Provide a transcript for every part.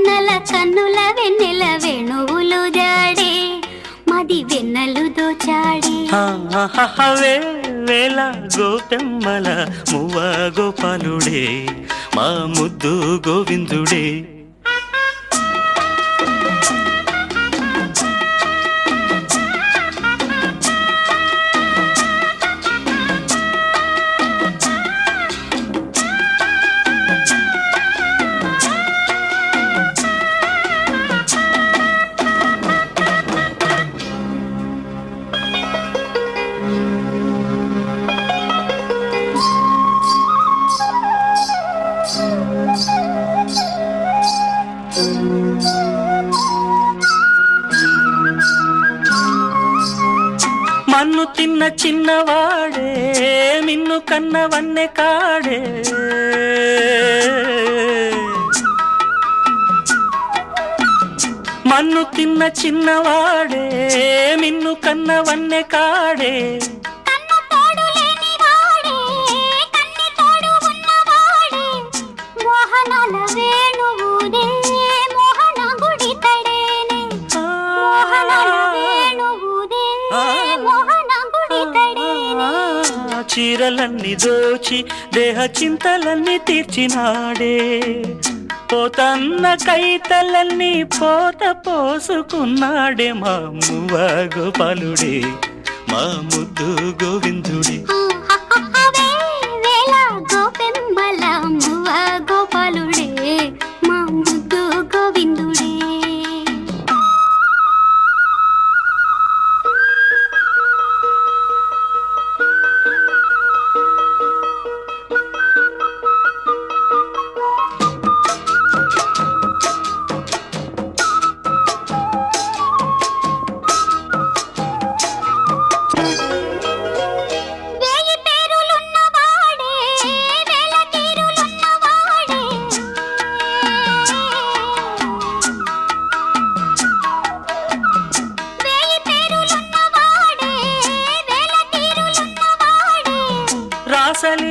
మిన్నల కన్నుల వెన్నెల వేణువులు జాడే మది వెన్నెలు దోచాడే వేళ గోపెమ్మల మువ్వ గోపాలుడే మా ముద్దు గోవిందుడే. మన్ను తిన్న చిన్నవాడే మిన్ను కన్న వన్నె కాడే మన్ను తిన్న చిన్నవాడే మిన్ను కన్న వన్నె కాడే చీరలన్నీ దోచి దేహ చింతలన్నీ తీర్చినాడే పోతన్న కైతలన్నీ పోత పోసుకున్నాడే మా మువ్వ గోపాలుడే మా ముద్దు గోవిందుడే. గోపెమ్మల మువ్వ గోపాలుడే మా ముద్దు గోవిందుడే.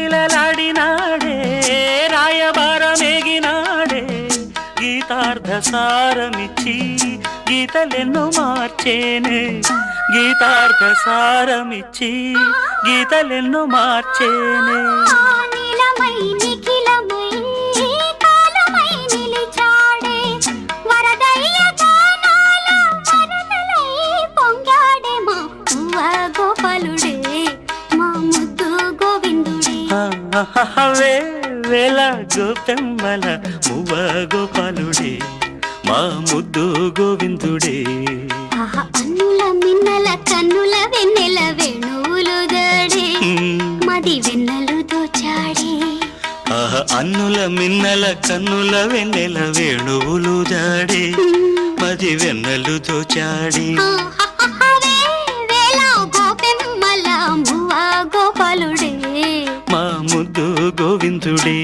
రాసలీలలాడినాడే రాయబారమేగినాడే గీతార్థ సారమిచ్చి గీతలెన్నో మార్చేనే గీతార్థ సారమిచ్చి గీతలెన్నో మార్చేనే. వేళ గోపెమ్మల మువ్వ గోపాలుడే మా ముద్దు గోవిందుడే. అన్నుల మిన్నల కన్నుల వెన్నెల వేణువులు జాడే మది వెన్నెలు దోచాడే. అన్నుల మిన్నల కన్నుల వెన్నెల వేణువులు జాడే మది వెన్నెలు దోచాడే. గోపెమ్మల మువ్వ గోపాలుడే మా ముద్దు గోవిందుడే.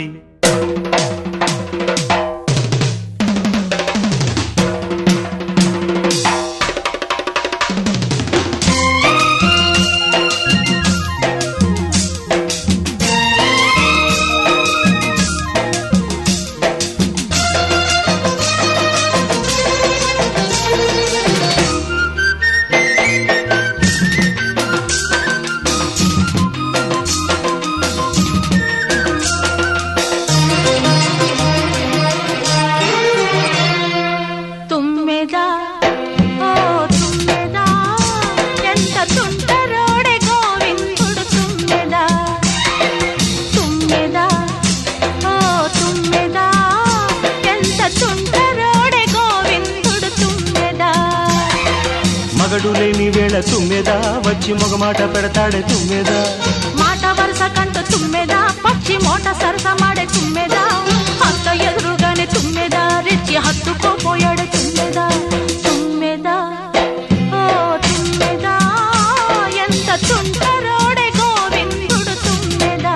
మగడు లేని వేళ తుమ్మెదా వచ్చి మొగమాట పెడతాడే తుమ్మెదా మాట వరుస కంటూ తుమ్మెదా పచ్చి మోట సరస మాడే తుమ్మెదా హత్త ఎదురుగానే తుమ్మెదా రెచ్చి హత్తుకోపోయాడే తుమ్మెదా తుమ్మెదా ఓ తుమ్మెదా ఎంత తుంటరోడే గోవిందుడు తుమ్మెదా.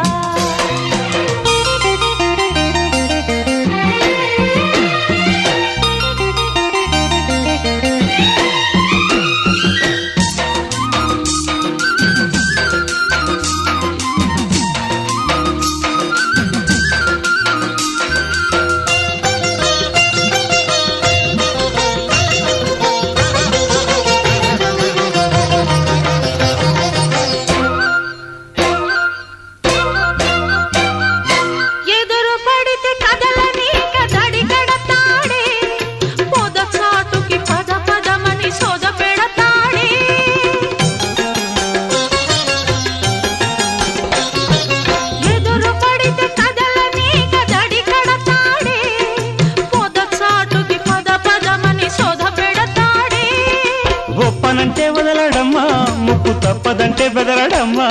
తప్పదంటే బెదరడమ్మా,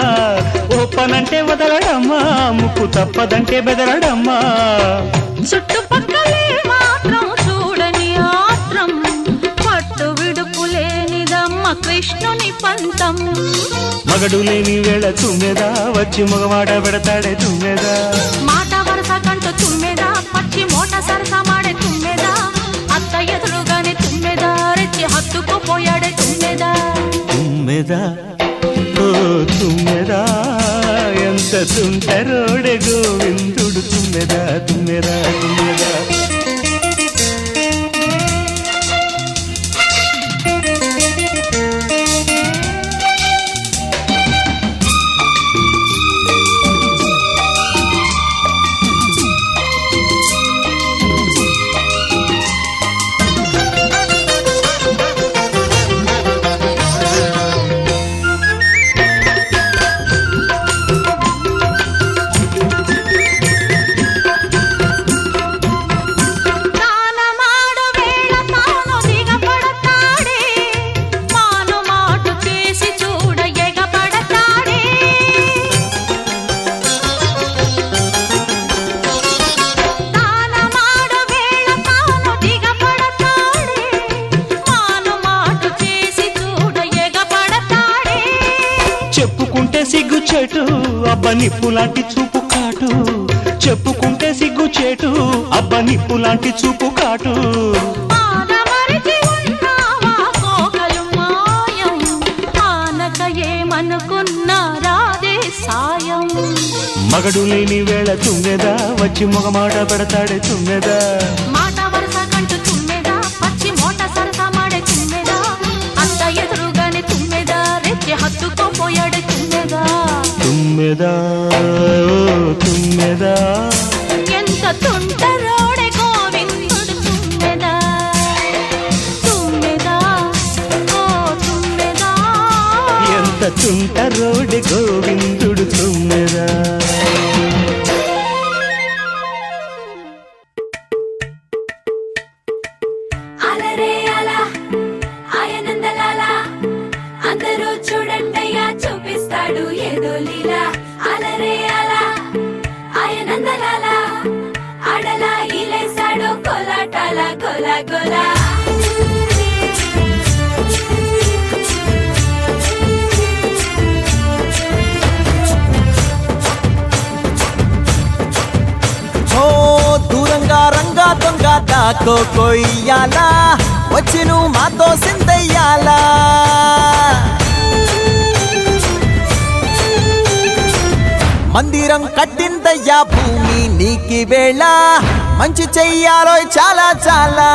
ఓపనంటే వదలడమ్మా, ముక్కు తప్పదంటే బెదరడమ్మా. చుట్టుపక్కలే మాత్రం చూడని ఆత్రం, పట్టు విడుపు లేనిదమ్మ కృష్ణుని పంతం. మగడు లేని వేళ తుమ్మెదా వచ్చి మగమాట పెడతాడే తుమ్మెదా. మాట వరస కంటూ తుమ్మెదా, పచ్చి మోట సరస మాడే తుమ్మెదా, అత్త ఎదురుగానే తుమ్మెదా, రెచ్చి హత్తుకుపోయాడే తుమ్మెదా. తుమ్మెదా ఓ తుమ్మెదా, ఎంత తుంటరోడే గోవిందుడు తుమ్మెదా తుమ్మెదా తుమ్మెదా. సిగ్గుచేటు అబ్బ నిప్పు లాంటి చూపు కాటు, చెప్పుకుంటే సిగ్గుచేటు అబ్బ నిప్పు లాంటి చూపు కాటు. మగడు లేని వేళ తుమ్మెదా వచ్చి మగమాట పెడతాడే తుమ్మెదా. మాట వరస కంటూ తుమ్మెదా, పచ్చి మోట సరస మాడే తుమ్మెదా, అత్త ఎదురుగానే తుమ్మెదా, రెచ్చి హత్తుకోపోయాడే తుమ్మెదా. తుమ్మెదా ఓ తుమ్మెదా, ఎంత తుంటరోడే గోవిందుడు తుమ్మెదా. తుమ్మెదా ఓ తుమ్మెదా, ఎంత తుంటరోడే గోవిందుడు తుమ్మెదా. అలరే అలా ఆయనందలాల, అందరూ చూడండయ్యా చూపిస్తాడు ఏదో లీలా. అలరే అలా ఆయనందలాల, ఆడలా ఈలేసాడు కోలాటాల గోలా గోలా. దూరంగా రంగా దొంగ దాకో కొయ్యాలా, వచ్చి నువ్వు మాతో సిందయ్యాలా. మందిరం కట్టిందయ్యా భూమి నీకి వేళ, మంచి చెయ్యాలో చాలా చాలా.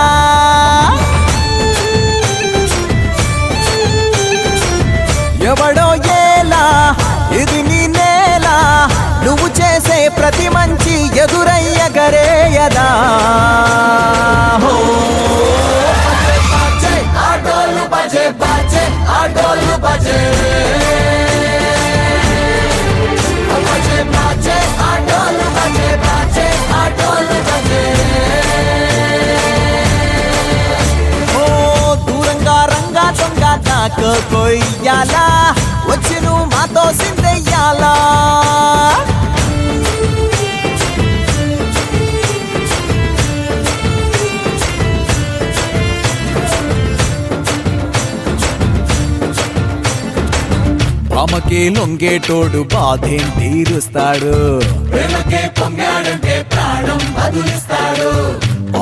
ఎవడో ఏలా ఇది నీ నేల, నువ్వు చేసే ప్రతి మంచి ఎదురయ్యగరేయదా. ఆటోలు బజే బాజే, ఆటోలు బజే బజే బాజే, ఆటోలు బజే బాజే, ఆటోలు బజే. ఓ దూరంగా రంగా దొంగ నాకు కొయ్యాలా, వచ్చి నువ్వు మాతో సిందెయ్యాలా. ప్రేమకే లొంగేటోడు బాధేం తీరుస్తాడు, ప్రేమకే పొంగాడంటే ప్రాణం బదులిస్తాడు.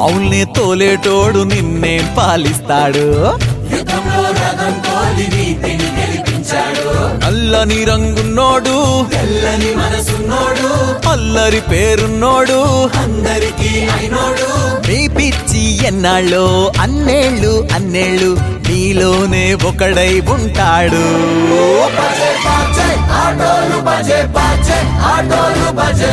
ఆవుల్ని తోలేటోడు నిన్నేం పాలిస్తాడు, యుద్ధంలో రథం తోలి నీతిని గెలిపించాడు. నల్లని రంగున్నోడు, తెల్లని మనసున్నోడు, అల్లరి పేరున్నోడు, అందరికీ అయినోడు. మీ పిచ్చి ఎన్నాళ్ళో అన్నేళ్ళు అన్నేళ్ళు నీలోనే ఒకడై ఉంటాడు. ఆటోలు బజే బాజే, ఆటోలు బజే.